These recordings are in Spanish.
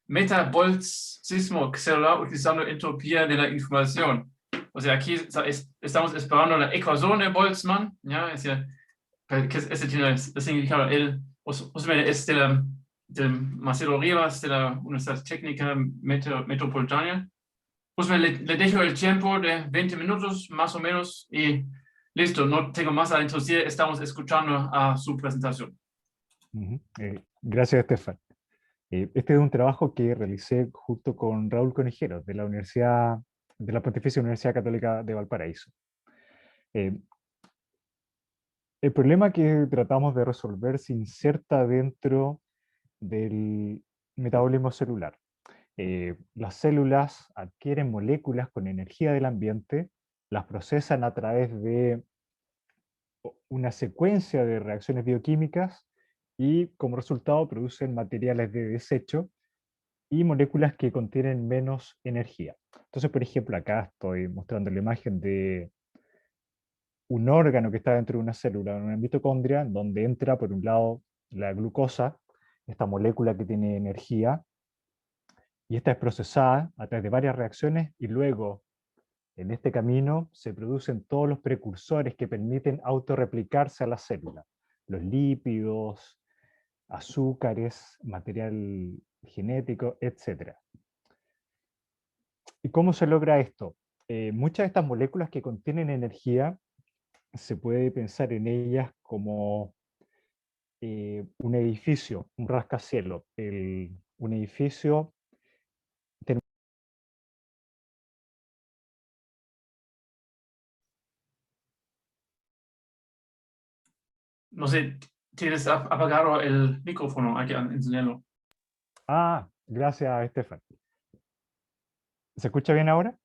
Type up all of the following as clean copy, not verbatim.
metabolsismo celular utilizando entropía de la información. O sea, aquí estamos esperando la ecuación de Boltzmann, ¿ya? Ese tiene el significado, es de Marcelo Rivas, de la Universidad Técnica Metropolitana. Pues le dejo el tiempo de 20 minutos más o menos y listo, no tengo más a introducir, estamos escuchando a su presentación. Gracias, Estefan. Este es un trabajo que realicé junto con Raúl Conejero de la Pontificia Universidad Católica de Valparaíso. El problema que tratamos de resolver se inserta dentro del metabolismo celular. Las células adquieren moléculas con energía del ambiente, las procesan a través de una secuencia de reacciones bioquímicas y como resultado producen materiales de desecho y moléculas que contienen menos energía. Entonces, por ejemplo, acá estoy mostrando la imagen de un órgano que está dentro de una célula, una mitocondria, donde entra por un lado la glucosa, esta molécula que tiene energía, y esta es procesada a través de varias reacciones y luego en este camino se producen todos los precursores que permiten autorreplicarse a la célula, los lípidos, azúcares, material genético, etc. ¿Y cómo se logra esto? Muchas de estas moléculas que contienen energía se puede pensar en ellas como un edificio, un rascacielos. Un edificio No sé, tienes apagado el micrófono, hay que enseñarlo. Gracias, Estefan. ¿Se escucha bien ahora?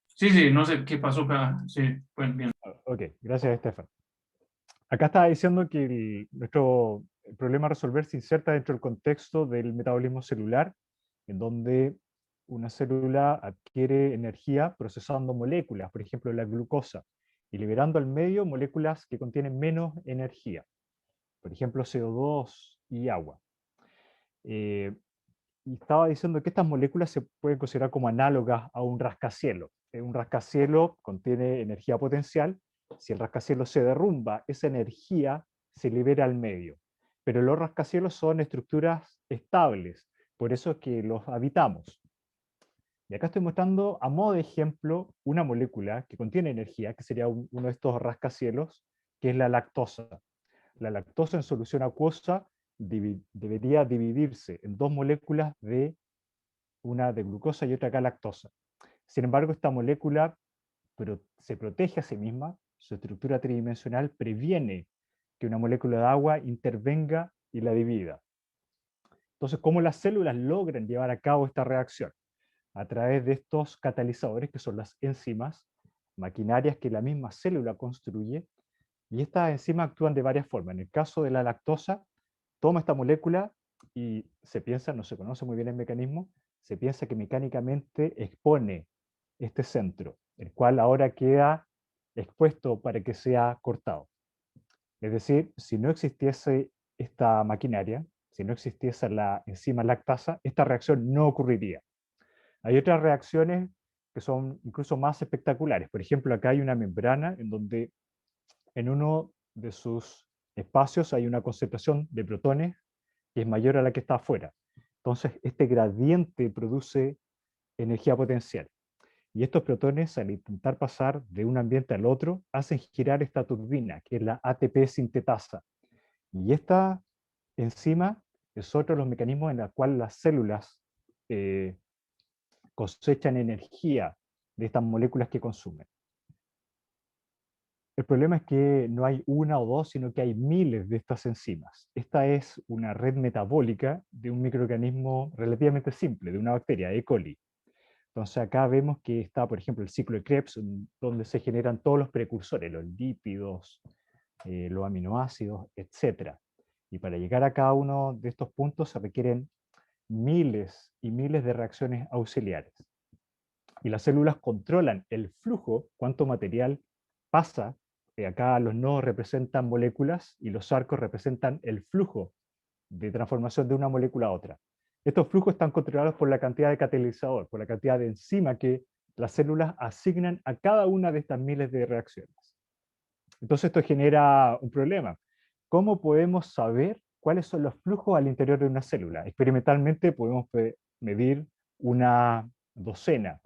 Sí, no sé qué pasó, pero sí, pues bien. Ok, gracias, Estefan. Acá estaba diciendo que nuestro problema a resolver se inserta dentro del contexto del metabolismo celular, en donde una célula adquiere energía procesando moléculas, por ejemplo la glucosa, y liberando al medio moléculas que contienen menos energía, por ejemplo CO2 y agua. Y estaba diciendo que estas moléculas se pueden considerar como análogas a un rascacielos. Un rascacielos contiene energía potencial. Si el rascacielos se derrumba, esa energía se libera al medio. Pero los rascacielos son estructuras estables, por eso es que los habitamos. Y acá estoy mostrando a modo de ejemplo una molécula que contiene energía, que sería uno de estos rascacielos, que es la lactosa. La lactosa en solución acuosa debería dividirse en dos moléculas una de glucosa y otra galactosa. Sin embargo, esta molécula se protege a sí misma, su estructura tridimensional previene que una molécula de agua intervenga y la divida. Entonces, ¿cómo las células logran llevar a cabo esta reacción? A través de estos catalizadores, que son las enzimas, maquinarias que la misma célula construye, y estas enzimas actúan de varias formas. En el caso de la lactosa, toma esta molécula y se piensa, no se conoce muy bien el mecanismo, se piensa que mecánicamente expone este centro, el cual ahora queda expuesto para que sea cortado. Es decir, si no existiese esta maquinaria, si no existiese la enzima lactasa, esta reacción no ocurriría. Hay otras reacciones que son incluso más espectaculares. Por ejemplo, acá hay una membrana en donde en uno de sus espacios hay una concentración de protones que es mayor a la que está afuera. Entonces, este gradiente produce energía potencial. Y estos protones, al intentar pasar de un ambiente al otro, hacen girar esta turbina, que es la ATP sintetasa. Y esta enzima es otro de los mecanismos en los cuales las células cosechan energía de estas moléculas que consumen. El problema es que no hay una o dos, sino que hay miles de estas enzimas. Esta es una red metabólica de un microorganismo relativamente simple, de una bacteria, E. coli. Entonces acá vemos que está, por ejemplo, el ciclo de Krebs, donde se generan todos los precursores, los lípidos, los aminoácidos, etc. Y para llegar a cada uno de estos puntos se requieren miles y miles de reacciones auxiliares. Y las células controlan el flujo, cuánto material pasa. Acá los nodos representan moléculas y los arcos representan el flujo de transformación de una molécula a otra. Estos flujos están controlados por la cantidad de catalizador, por la cantidad de enzima que las células asignan a cada una de estas miles de reacciones. Entonces esto genera un problema. ¿Cómo podemos saber cuáles son los flujos al interior de una célula? Experimentalmente podemos medir una docena,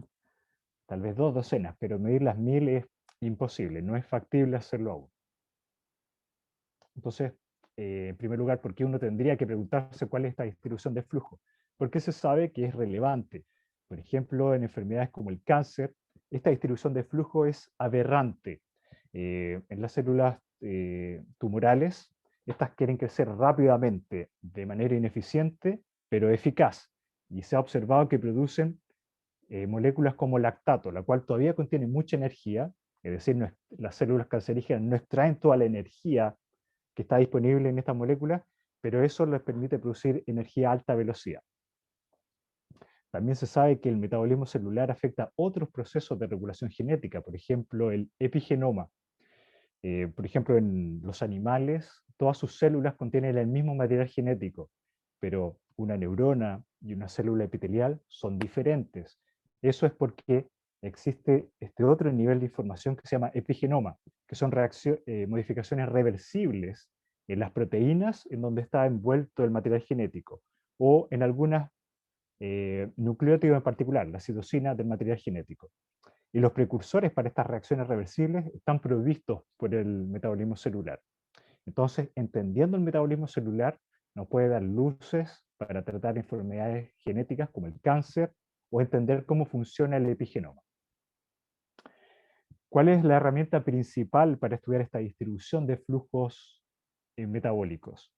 tal vez 2 docenas, pero medir las 1000 es imposible, no es factible hacerlo aún. Entonces, en primer lugar, ¿por qué uno tendría que preguntarse cuál es esta distribución de flujo? Porque se sabe que es relevante. Por ejemplo, en enfermedades como el cáncer, esta distribución de flujo es aberrante. En las células tumorales, estas quieren crecer rápidamente, de manera ineficiente, pero eficaz. Y se ha observado que producen moléculas como lactato, la cual todavía contiene mucha energía, es decir, las células cancerígenas no extraen toda la energía que está disponible en estas moléculas, pero eso les permite producir energía a alta velocidad. También se sabe que el metabolismo celular afecta otros procesos de regulación genética, por ejemplo, el epigenoma. Por ejemplo, en los animales, todas sus células contienen el mismo material genético, pero una neurona y una célula epitelial son diferentes. Eso es porque existe este otro nivel de información que se llama epigenoma, que son modificaciones reversibles en las proteínas en donde está envuelto el material genético, o en algunas nucleótidos en particular, la citosina del material genético. Y los precursores para estas reacciones reversibles están provistos por el metabolismo celular. Entonces, entendiendo el metabolismo celular, nos puede dar luces para tratar enfermedades genéticas como el cáncer o entender cómo funciona el epigenoma. ¿Cuál es la herramienta principal para estudiar esta distribución de flujos metabólicos?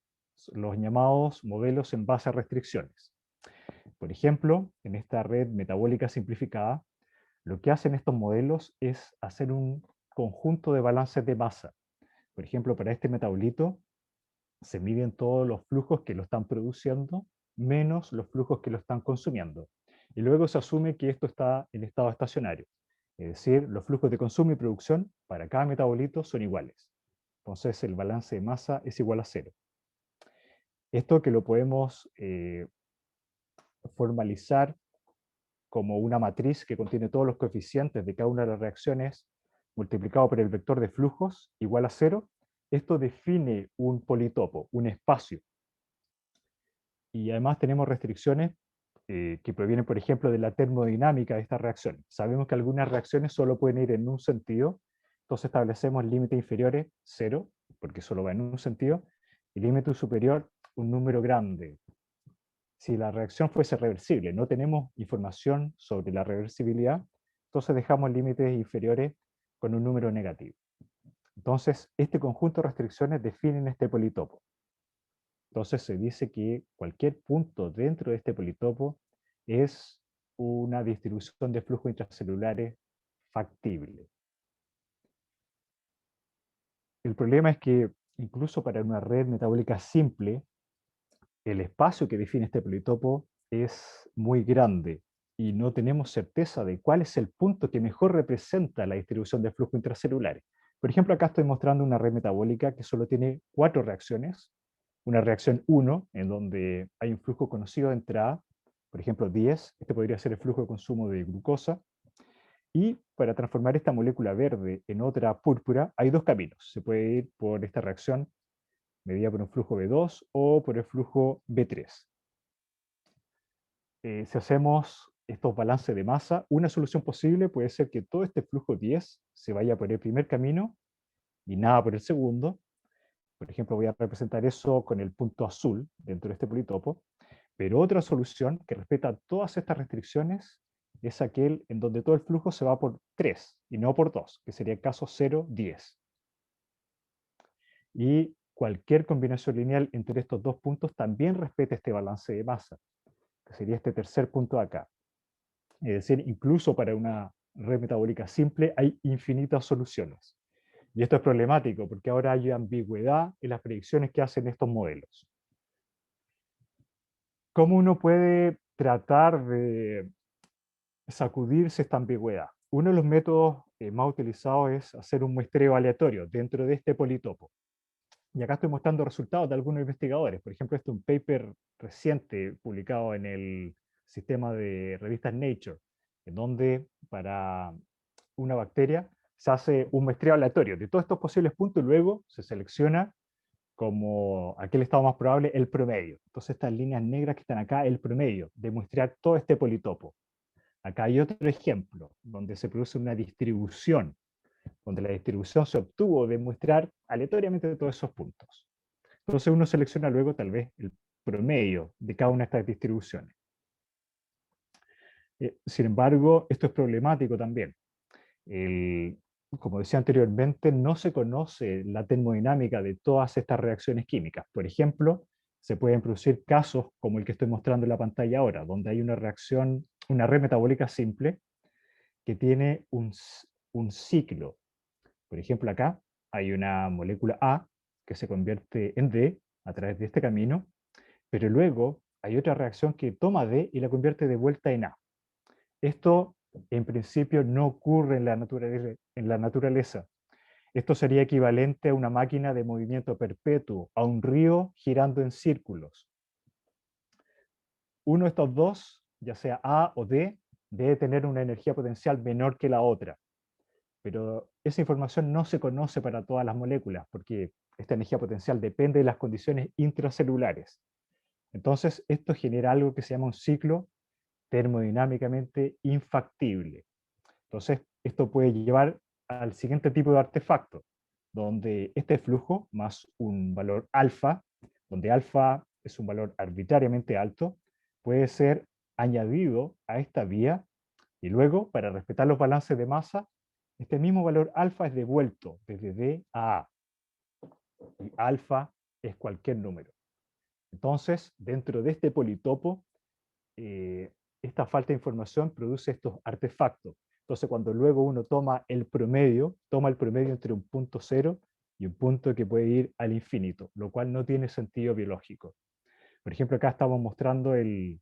Los llamados modelos en base a restricciones. Por ejemplo, en esta red metabólica simplificada, lo que hacen estos modelos es hacer un conjunto de balances de masa. Por ejemplo, para este metabolito se miden todos los flujos que lo están produciendo menos los flujos que lo están consumiendo. Y luego se asume que esto está en estado estacionario. Es decir, los flujos de consumo y producción para cada metabolito son iguales. Entonces el balance de masa es igual a 0. Esto que lo podemos formalizar como una matriz que contiene todos los coeficientes de cada una de las reacciones multiplicado por el vector de flujos igual a 0, esto define un politopo, un espacio. Y además tenemos restricciones que provienen, por ejemplo, de la termodinámica de estas reacciones. Sabemos que algunas reacciones solo pueden ir en un sentido, entonces establecemos límites inferiores, 0, porque solo va en un sentido, y límite superior, un número grande. Si la reacción fuese reversible, no tenemos información sobre la reversibilidad, entonces dejamos límites inferiores con un número negativo. Entonces, este conjunto de restricciones definen este politopo. Entonces se dice que cualquier punto dentro de este politopo es una distribución de flujos intracelulares factible. El problema es que incluso para una red metabólica simple, el espacio que define este politopo es muy grande y no tenemos certeza de cuál es el punto que mejor representa la distribución de flujos intracelulares. Por ejemplo, acá estoy mostrando una red metabólica que solo tiene 4 reacciones. Una reacción 1, en donde hay un flujo conocido de entrada, por ejemplo 10, este podría ser el flujo de consumo de glucosa, y para transformar esta molécula verde en otra púrpura hay 2 caminos. Se puede ir por esta reacción medida por un flujo B2 o por el flujo B3. Si hacemos estos balances de masa, una solución posible puede ser que todo este flujo 10 se vaya por el primer camino y nada por el segundo. Por ejemplo, voy a representar eso con el punto azul dentro de este politopo. Pero otra solución que respeta todas estas restricciones es aquel en donde todo el flujo se va por 3 y no por 2, que sería el caso 0, 10. Y cualquier combinación lineal entre estos dos puntos también respeta este balance de masa, que sería este tercer punto de acá. Es decir, incluso para una red metabólica simple hay infinitas soluciones. Y esto es problemático porque ahora hay ambigüedad en las predicciones que hacen estos modelos. ¿Cómo uno puede tratar de sacudirse esta ambigüedad? Uno de los métodos más utilizados es hacer un muestreo aleatorio dentro de este politopo. Y acá estoy mostrando resultados de algunos investigadores. Por ejemplo, este es un paper reciente publicado en el sistema de revistas Nature, en donde para una bacteria se hace un muestreo aleatorio de todos estos posibles puntos y luego se selecciona como aquel estado más probable, el promedio. Entonces estas líneas negras que están acá, el promedio, de muestrear todo este politopo. Acá hay otro ejemplo, donde se produce una distribución, donde la distribución se obtuvo de muestrar aleatoriamente todos esos puntos. Entonces uno selecciona luego tal vez el promedio de cada una de estas distribuciones. Sin embargo, esto es problemático también. Como decía anteriormente, no se conoce la termodinámica de todas estas reacciones químicas. Por ejemplo, se pueden producir casos como el que estoy mostrando en la pantalla ahora, donde hay una reacción, una red metabólica simple que tiene un ciclo. Por ejemplo, acá hay una molécula A que se convierte en D a través de este camino, pero luego hay otra reacción que toma D y la convierte de vuelta en A. Esto en principio no ocurre en la naturaleza. Esto sería equivalente a una máquina de movimiento perpetuo, a un río girando en círculos. Uno de estos dos, ya sea A o D, debe tener una energía potencial menor que la otra. Pero esa información no se conoce para todas las moléculas, porque esta energía potencial depende de las condiciones intracelulares. Entonces, esto genera algo que se llama un ciclo termodinámicamente infactible. Entonces, esto puede llevar al siguiente tipo de artefacto, donde este flujo más un valor alfa, donde alfa es un valor arbitrariamente alto, puede ser añadido a esta vía y luego, para respetar los balances de masa, este mismo valor alfa es devuelto desde D a A. Y alfa es cualquier número. Entonces, dentro de este politopo, esta falta de información produce estos artefactos. Entonces, cuando luego uno toma el promedio entre un punto cero y un punto que puede ir al infinito, lo cual no tiene sentido biológico. Por ejemplo, acá estamos mostrando el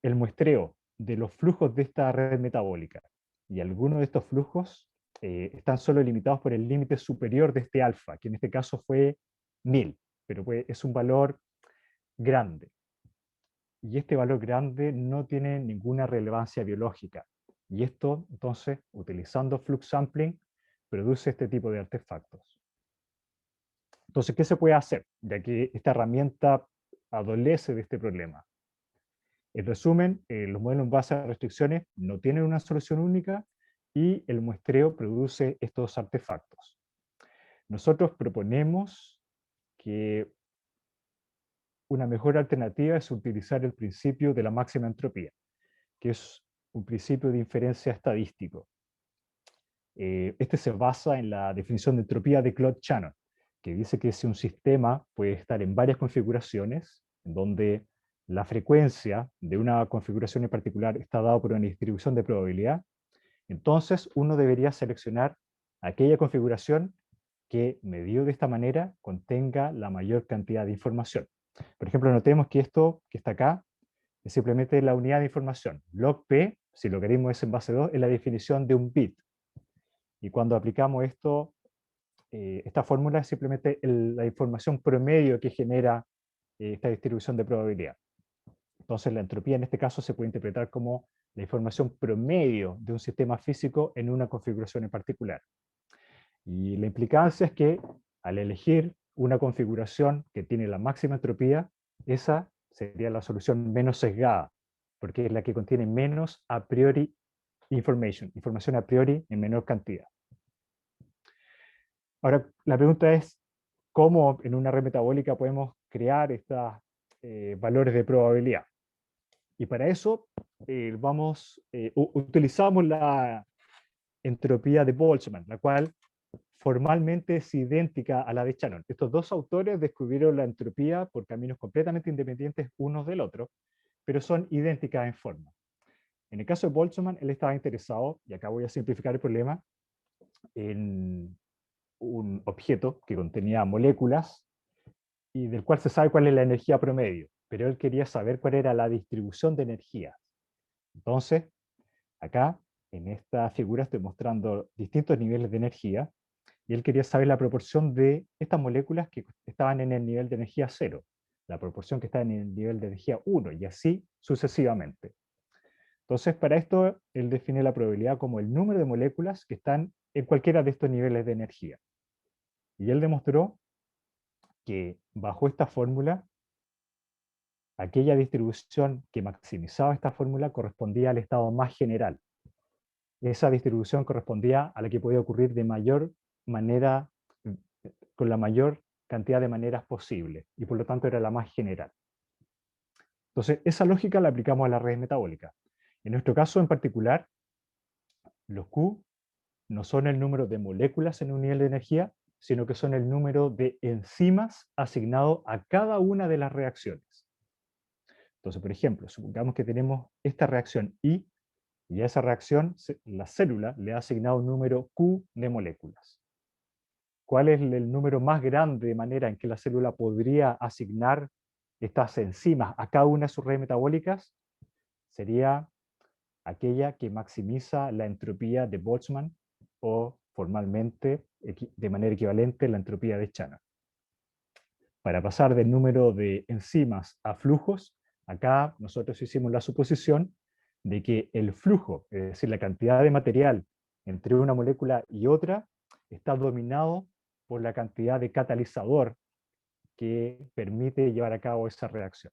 muestreo de los flujos de esta red metabólica. Y algunos de estos flujos están solo limitados por el límite superior de este alfa, que en este caso fue 1000, pero es un valor grande. Y este valor grande no tiene ninguna relevancia biológica. Y esto, entonces, utilizando flux sampling, produce este tipo de artefactos. Entonces, ¿qué se puede hacer? Ya que esta herramienta adolece de este problema. En resumen, los modelos en base a restricciones no tienen una solución única y el muestreo produce estos artefactos. Nosotros proponemos que una mejor alternativa es utilizar el principio de la máxima entropía, que es un principio de inferencia estadístico. Este se basa en la definición de entropía de Claude Shannon, que dice que si un sistema puede estar en varias configuraciones, en donde la frecuencia de una configuración en particular está dada por una distribución de probabilidad, entonces uno debería seleccionar aquella configuración que, medido de esta manera, contenga la mayor cantidad de información. Por ejemplo, notemos que esto que está acá es simplemente la unidad de información. Log P, si lo queremos es en base 2, es la definición de un bit. Y cuando aplicamos esto, esta fórmula es simplemente la información promedio que genera esta distribución de probabilidad. Entonces la entropía en este caso se puede interpretar como la información promedio de un sistema físico en una configuración en particular. Y la implicancia es que al elegir una configuración que tiene la máxima entropía, esa sería la solución menos sesgada, porque es la que contiene menos a priori información a priori en menor cantidad. Ahora, la pregunta es, ¿cómo en una red metabólica podemos crear estos valores de probabilidad? Y para eso utilizamos la entropía de Boltzmann, la cual formalmente es idéntica a la de Shannon. Estos dos autores descubrieron la entropía por caminos completamente independientes unos del otro, pero son idénticas en forma. En el caso de Boltzmann, él estaba interesado, y acá voy a simplificar el problema, en un objeto que contenía moléculas y del cual se sabe cuál es la energía promedio, pero él quería saber cuál era la distribución de energía. Entonces, acá, en esta figura estoy mostrando distintos niveles de energía, y él quería saber la proporción de estas moléculas que estaban en el nivel de energía 0, la proporción que está en el nivel de energía 1, y así sucesivamente. Entonces, para esto, él define la probabilidad como el número de moléculas que están en cualquiera de estos niveles de energía. Y él demostró que bajo esta fórmula, aquella distribución que maximizaba esta fórmula correspondía al estado más general. Esa distribución correspondía a la que podía ocurrir de mayor manera, con la mayor cantidad de maneras posible, y por lo tanto era la más general. Entonces, esa lógica la aplicamos a las redes metabólicas. En nuestro caso en particular, los Q no son el número de moléculas en un nivel de energía, sino que son el número de enzimas asignado a cada una de las reacciones. Entonces, por ejemplo, supongamos que tenemos esta reacción I, y a esa reacción la célula le ha asignado un número Q de moléculas. ¿Cuál es el número más grande de manera en que la célula podría asignar estas enzimas a cada una de sus redes metabólicas? Sería aquella que maximiza la entropía de Boltzmann, o formalmente, de manera equivalente, la entropía de Shannon. Para pasar del número de enzimas a flujos, acá nosotros hicimos la suposición de que el flujo, es decir, la cantidad de material entre una molécula y otra, está dominado por la cantidad de catalizador que permite llevar a cabo esa reacción.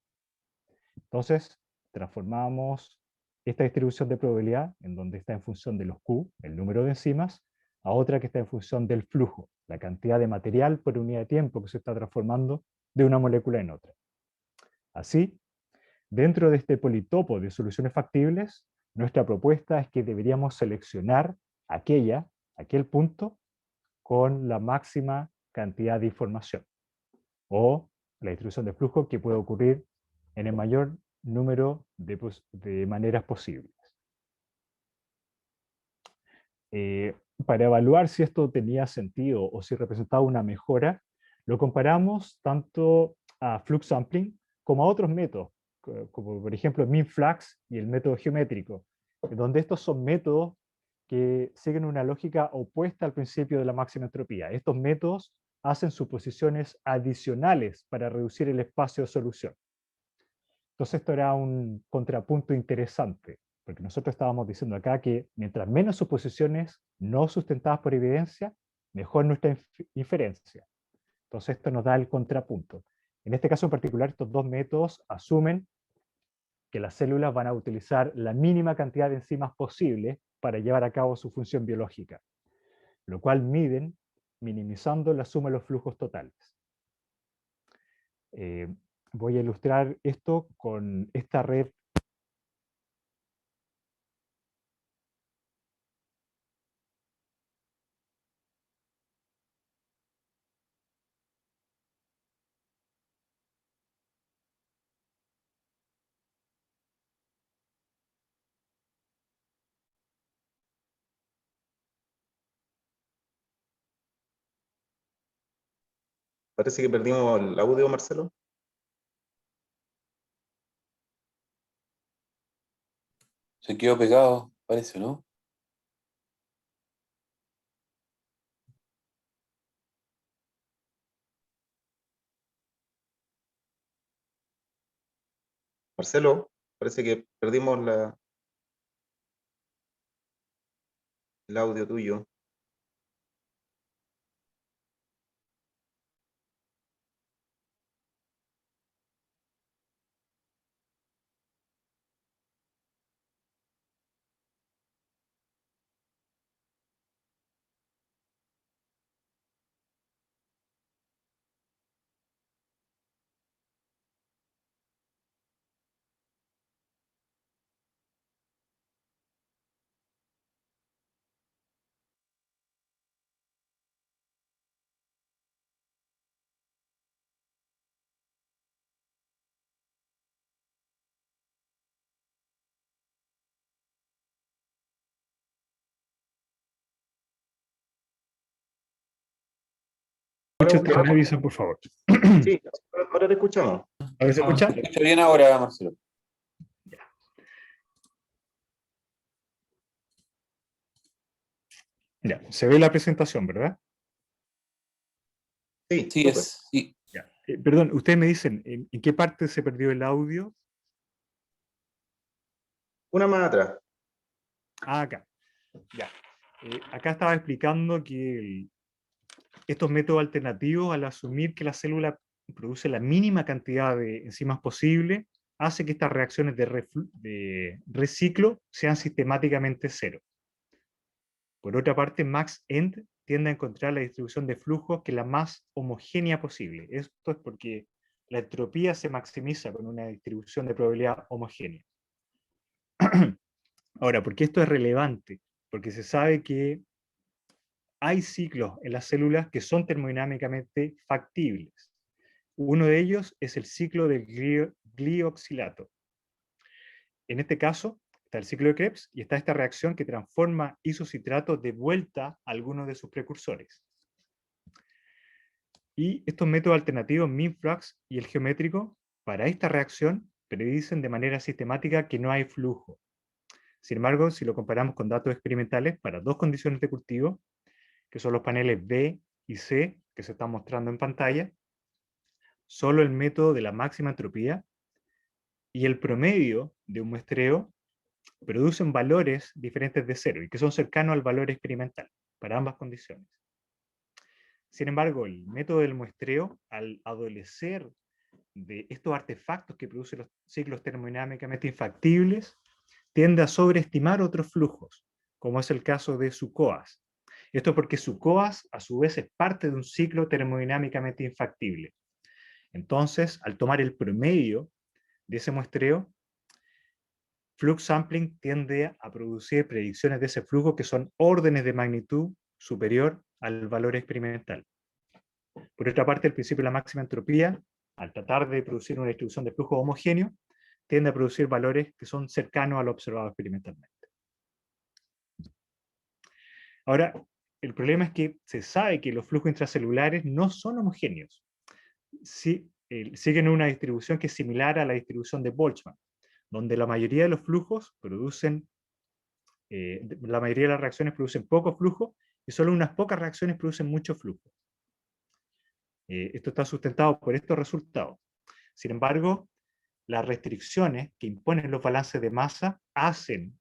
Entonces, transformamos esta distribución de probabilidad, en donde está en función de los Q, el número de enzimas, a otra que está en función del flujo, la cantidad de material por unidad de tiempo que se está transformando de una molécula en otra. Así, dentro de este politopo de soluciones factibles, nuestra propuesta es que deberíamos seleccionar aquel punto con la máxima cantidad de información, o la distribución de flujo que puede ocurrir en el mayor número de maneras posibles. Para evaluar si esto tenía sentido o si representaba una mejora, lo comparamos tanto a flux sampling como a otros métodos, como por ejemplo MinFlux y el método geométrico, donde estos son métodos que siguen una lógica opuesta al principio de la máxima entropía. Estos métodos hacen suposiciones adicionales para reducir el espacio de solución. Entonces esto era un contrapunto interesante, porque nosotros estábamos diciendo acá que mientras menos suposiciones no sustentadas por evidencia, mejor nuestra inferencia. Entonces esto nos da el contrapunto. En este caso en particular, estos dos métodos asumen que las células van a utilizar la mínima cantidad de enzimas posible para llevar a cabo su función biológica, lo cual miden minimizando la suma de los flujos totales. Voy a ilustrar esto con esta red. Parece que perdimos el audio, Marcelo. Se quedó pegado, parece, ¿no? Marcelo, parece que perdimos el audio tuyo. Usted me avisa, por favor. Sí, ahora te escuchamos. A ver, ¿se escucha? Se escucha bien ahora, Marcelo. Ya, se ve la presentación, ¿verdad? Sí, Sí, súper. sí. Ya. Perdón, ustedes me dicen, ¿en qué parte se perdió el audio? Una más atrás. Ah, acá. Ya. Acá estaba explicando que estos métodos alternativos, al asumir que la célula produce la mínima cantidad de enzimas posible, hace que estas reacciones de reciclo sean sistemáticamente cero. Por otra parte, Max-End tiende a encontrar la distribución de flujos que es la más homogénea posible. Esto es porque la entropía se maximiza con una distribución de probabilidad homogénea. Ahora, ¿por qué esto es relevante? Porque se sabe que hay ciclos en las células que son termodinámicamente factibles. Uno de ellos es el ciclo del glioxilato. En este caso, está el ciclo de Krebs y está esta reacción que transforma isocitrato de vuelta a algunos de sus precursores. Y estos métodos alternativos, MinFlux y el geométrico, para esta reacción predicen de manera sistemática que no hay flujo. Sin embargo, si lo comparamos con datos experimentales para dos condiciones de cultivo, que son los paneles B y C, que se están mostrando en pantalla, solo el método de la máxima entropía y el promedio de un muestreo producen valores diferentes de cero y que son cercanos al valor experimental para ambas condiciones. Sin embargo, el método del muestreo, al adolecer de estos artefactos que producen los ciclos termodinámicamente infactibles, tiende a sobreestimar otros flujos, como es el caso de su COAS. Esto porque su COAS, a su vez, es parte de un ciclo termodinámicamente infactible. Entonces, al tomar el promedio de ese muestreo, Flux Sampling tiende a producir predicciones de ese flujo que son órdenes de magnitud superior al valor experimental. Por otra parte, el principio de la máxima entropía, al tratar de producir una distribución de flujo homogéneo, tiende a producir valores que son cercanos a lo observado experimentalmente. Ahora, el problema es que se sabe que los flujos intracelulares no son homogéneos. Siguen una distribución que es similar a la distribución de Boltzmann, donde la mayoría de los flujos producen, la mayoría de las reacciones producen poco flujo y solo unas pocas reacciones producen mucho flujo. Esto está sustentado por estos resultados. Sin embargo, las restricciones que imponen los balances de masa hacen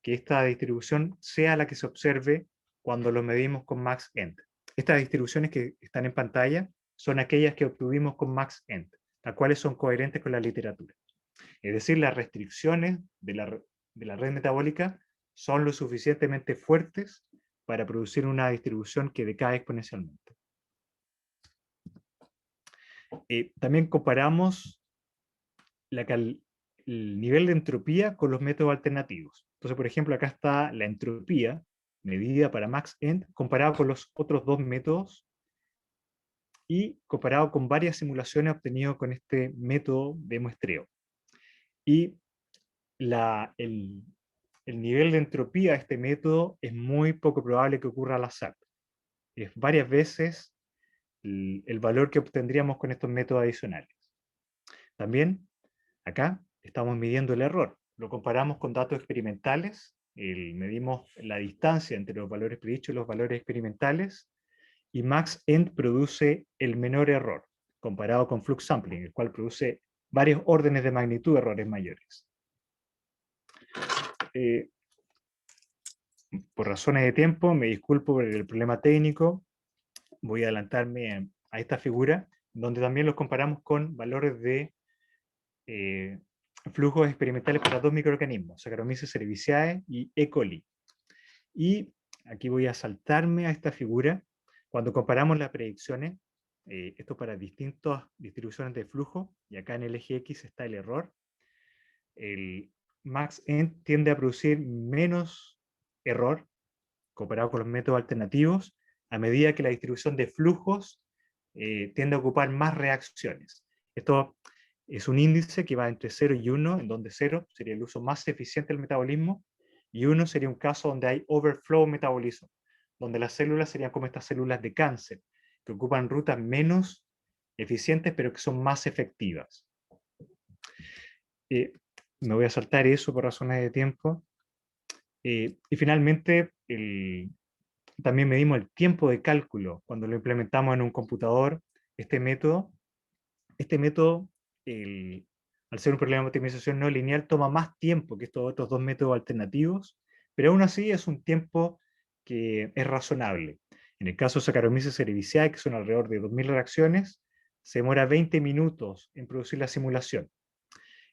que esta distribución sea la que se observe cuando lo medimos con Max-End. Estas distribuciones que están en pantalla son aquellas que obtuvimos con Max-End, las cuales son coherentes con la literatura. Es decir, las restricciones de la red metabólica son lo suficientemente fuertes para producir una distribución que decae exponencialmente. También comparamos el nivel de entropía con los métodos alternativos. Entonces, por ejemplo, acá está la entropía medida para Max-End comparado con los otros dos métodos y comparado con varias simulaciones obtenidas con este método de muestreo. Y el nivel de entropía de este método es muy poco probable que ocurra al azar. Es varias veces el valor que obtendríamos con estos métodos adicionales. También, acá, estamos midiendo el error. Lo comparamos con datos experimentales, medimos la distancia entre los valores predichos y los valores experimentales, y Max-End produce el menor error, comparado con Flux Sampling, el cual produce varios órdenes de magnitud de errores mayores. Por razones de tiempo, me disculpo por el problema técnico, voy a adelantarme a esta figura, donde también los comparamos con valores de flujos experimentales para dos microorganismos, Saccharomyces cerevisiae y E. coli. Y aquí voy a saltarme a esta figura, cuando comparamos las predicciones, esto para distintas distribuciones de flujo, y acá en el eje X está el error, el Max-End tiende a producir menos error comparado con los métodos alternativos, a medida que la distribución de flujos tiende a ocupar más reacciones. Esto es un índice que va entre 0 y 1, en donde 0 sería el uso más eficiente del metabolismo, y 1 sería un caso donde hay overflow metabolismo, donde las células serían como estas células de cáncer, que ocupan rutas menos eficientes, pero que son más efectivas. Me voy a saltar eso por razones de tiempo. Y finalmente, también medimos el tiempo de cálculo cuando lo implementamos en un computador Este método, al ser un problema de optimización no lineal, toma más tiempo que estos otros dos métodos alternativos, pero aún así es un tiempo que es razonable. En el caso de Saccharomyces cerevisiae, que son alrededor de 2000 reacciones, se demora 20 minutos en producir la simulación.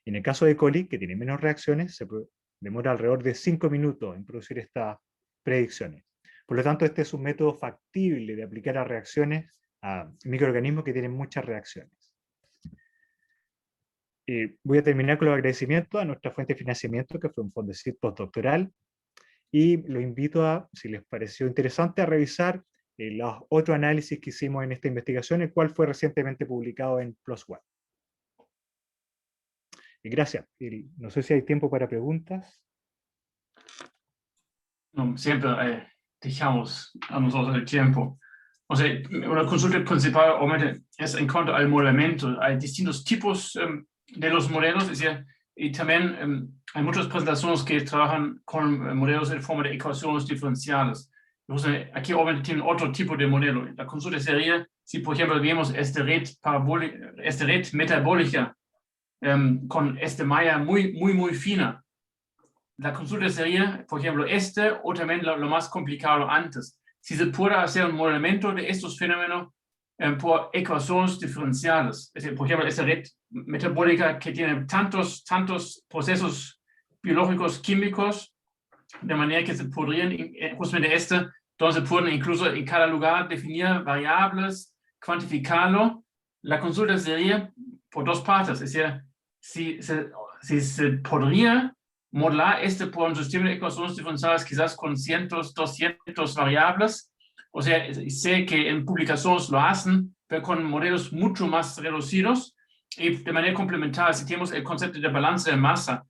En el caso de E. coli, que tiene menos reacciones, se demora alrededor de 5 minutos en producir estas predicciones. Por lo tanto, este es un método factible de aplicar a reacciones, a microorganismos que tienen muchas reacciones. Voy a terminar con los agradecimientos a nuestra fuente de financiamiento, que fue un Fondesit postdoctoral, y lo invito a, si les pareció interesante, a revisar los otros análisis que hicimos en esta investigación, el cual fue recientemente publicado en PLOS ONE. Gracias. No sé si hay tiempo para preguntas. No, siempre dejamos a nosotros el tiempo. O sea, una consulta principal obviamente es en cuanto al modelamiento. Hay distintos tipos de los modelos, es decir, y también hay muchas presentaciones que trabajan con modelos en forma de ecuaciones diferenciales. Entonces, aquí obviamente tienen otro tipo de modelo. La consulta sería, si por ejemplo vemos esta red metabólica con esta malla muy fina. La consulta sería, por ejemplo, o también lo más complicado antes. Si se puede hacer un modelamiento de estos fenómenos por ecuaciones diferenciales. Es decir, por ejemplo, esta red metabólica que tiene tantos procesos biológicos, químicos, de manera que se podrían, justamente donde se pueden incluso en cada lugar definir variables, cuantificarlo. La consulta sería por dos partes. Es decir, si se podría modelar por un sistema de ecuaciones diferenciales quizás con 100, 200 variables. O sea, sé que en publicaciones lo hacen, pero con modelos mucho más reducidos. Y de manera complementaria, si tenemos el concepto de balance de masa,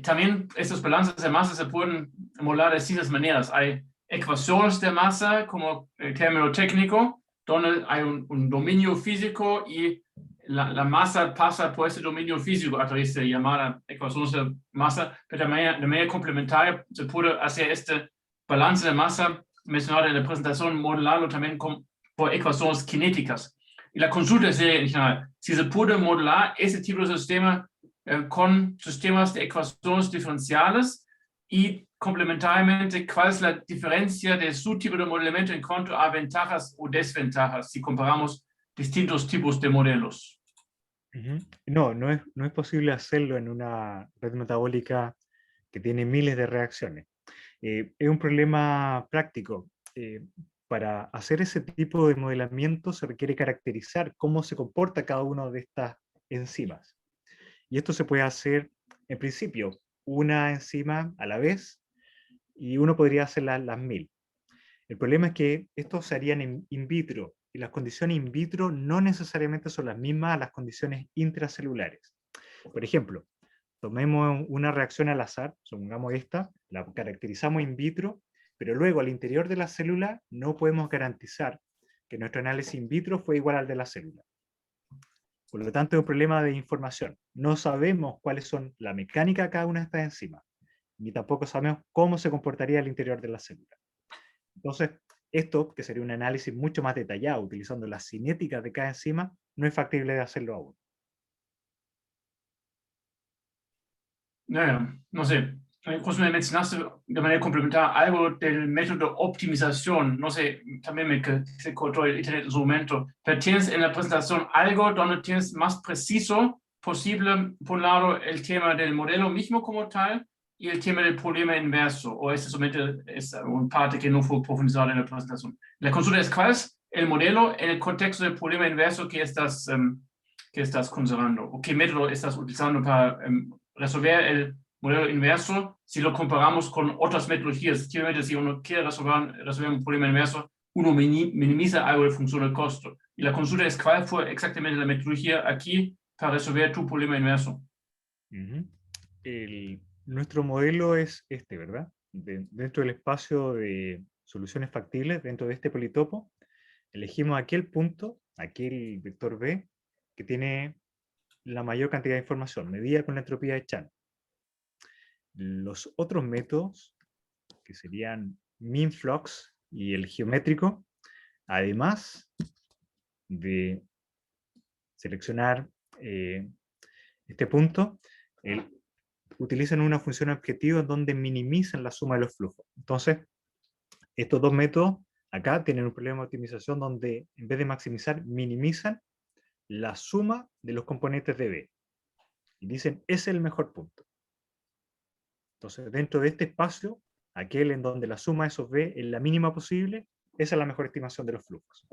también estos balances de masa se pueden modelar de distintas maneras. Hay ecuaciones de masa como el término técnico, donde hay un dominio físico y la masa pasa por ese dominio físico a través de llamada ecuaciones de masa, pero de manera complementaria se puede hacer este balance de masa mencionado en la presentación, modelarlo también por ecuaciones cinéticas. Y la consulta sería en general, si se puede modelar ese tipo de sistema con sistemas de ecuaciones diferenciales y complementariamente cuál es la diferencia de su tipo de modelamiento en cuanto a ventajas o desventajas si comparamos distintos tipos de modelos. No es posible hacerlo en una red metabólica que tiene miles de reacciones. Es un problema práctico. Para hacer ese tipo de modelamiento se requiere caracterizar cómo se comporta cada una de estas enzimas. Y esto se puede hacer, en principio, una enzima a la vez, y uno podría hacer las 1000. El problema es que estos se harían in vitro, y las condiciones in vitro no necesariamente son las mismas a las condiciones intracelulares. Por ejemplo, tomemos una reacción al azar, supongamos esta, la caracterizamos in vitro, pero luego al interior de la célula no podemos garantizar que nuestro análisis in vitro fue igual al de la célula. Por lo tanto, es un problema de información. No sabemos cuáles son la mecánica de cada una de estas enzimas, ni tampoco sabemos cómo se comportaría al interior de la célula. Entonces, esto, que sería un análisis mucho más detallado, utilizando la cinética de cada enzima, no es factible de hacerlo aún. No sé, justo me mencionaste de manera complementaria algo del método de optimización. No sé, también se cortó el internet en su momento. Pero tienes en la presentación algo donde tienes más preciso posible, por un lado, el tema del modelo mismo como tal y el tema del problema inverso. O es solamente una parte que no fue profundizada en la presentación. La consulta es cuál es el modelo en el contexto del problema inverso que estás considerando o qué método estás utilizando para resolver el modelo inverso si lo comparamos con otras metodologías. Efectivamente, si uno quiere resolver un problema inverso, uno minimiza algo de función de costo. Y la consulta es cuál fue exactamente la metodología aquí para resolver tu problema inverso. Nuestro modelo es este, ¿verdad? Dentro del espacio de soluciones factibles, dentro de este politopo, elegimos aquel punto, aquel vector B, que tiene la mayor cantidad de información, medida con la entropía de Chan. Los otros métodos, que serían MinFlux y el geométrico, además de seleccionar este punto, utilizan una función objetivo donde minimizan la suma de los flujos. Entonces, estos dos métodos acá tienen un problema de optimización donde en vez de maximizar, minimizan la suma de los componentes de B. Y dicen, ese es el mejor punto. Entonces, dentro de este espacio, aquel en donde la suma de esos B es la mínima posible, esa es la mejor estimación de los flujos.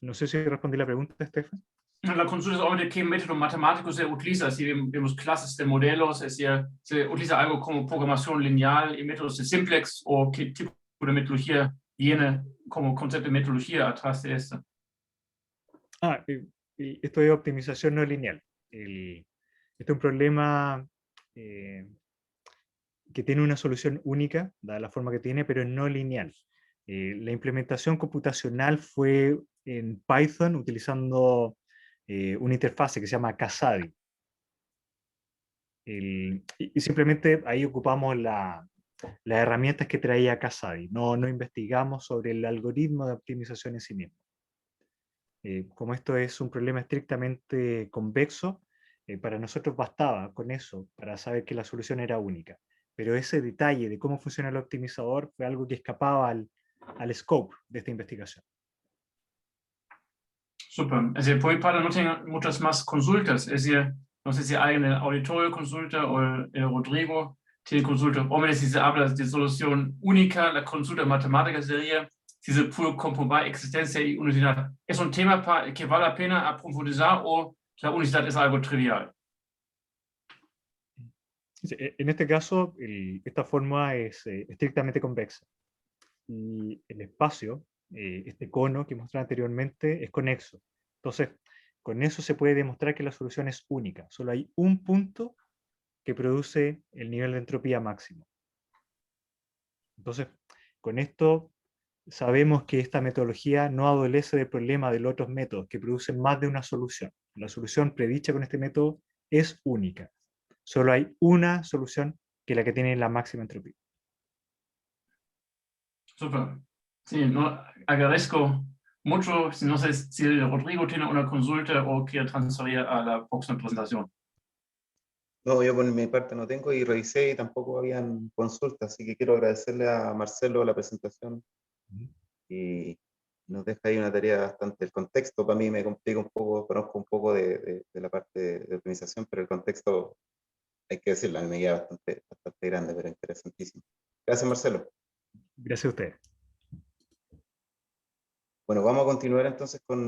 No sé si respondí la pregunta, Stefan. La consulta es obviamente qué método matemático se utiliza. Si vemos clases de modelos, es decir, se utiliza algo como programación lineal y métodos de simplex, o qué tipo de metodología viene como concepto de metodología atrás de esto. Esto es optimización no lineal. Este es un problema que tiene una solución única, dada la forma que tiene, pero no lineal. La implementación computacional fue en Python utilizando una interfase que se llama Casadi. Y simplemente ahí ocupamos las herramientas que traía Casadi. No investigamos sobre el algoritmo de optimización en sí mismo. Como esto es un problema estrictamente convexo, para nosotros bastaba con eso para saber que la solución era única. Pero ese detalle de cómo funciona el optimizador fue algo que escapaba al scope de esta investigación. Super. Es decir, por mi parte no tengo muchas más consultas. Es decir, no sé si alguien en el auditorio consulta o el Rodrigo tiene consulta. Obviamente, si se habla de solución única, la consulta matemática sería si se puede comprobar existencia y unicidad. ¿Es un tema que vale la pena profundizar o la unicidad es algo trivial? En este caso, esta forma es estrictamente convexa. Y el espacio, este cono que mostré anteriormente, es conexo. Entonces, con eso se puede demostrar que la solución es única. Solo hay un punto que produce el nivel de entropía máximo. Entonces, con esto sabemos que esta metodología no adolece del problema de los otros métodos que producen más de una solución. La solución predicha con este método es única. Solo hay una solución que es la que tiene la máxima entropía. Super. Sí, no, agradezco mucho. No sé si Rodrigo tiene una consulta o quiere transferir a la próxima presentación. No, yo por mi parte no tengo y revisé y tampoco habían consultas, así que quiero agradecerle a Marcelo la presentación y nos deja ahí una tarea bastante. El contexto para mí me complica un poco, conozco un poco de la parte de optimización, pero el contexto, hay que decirlo, a mí me queda bastante grande, pero interesantísimo. Gracias, Marcelo. Gracias a ustedes. Bueno, vamos a continuar entonces con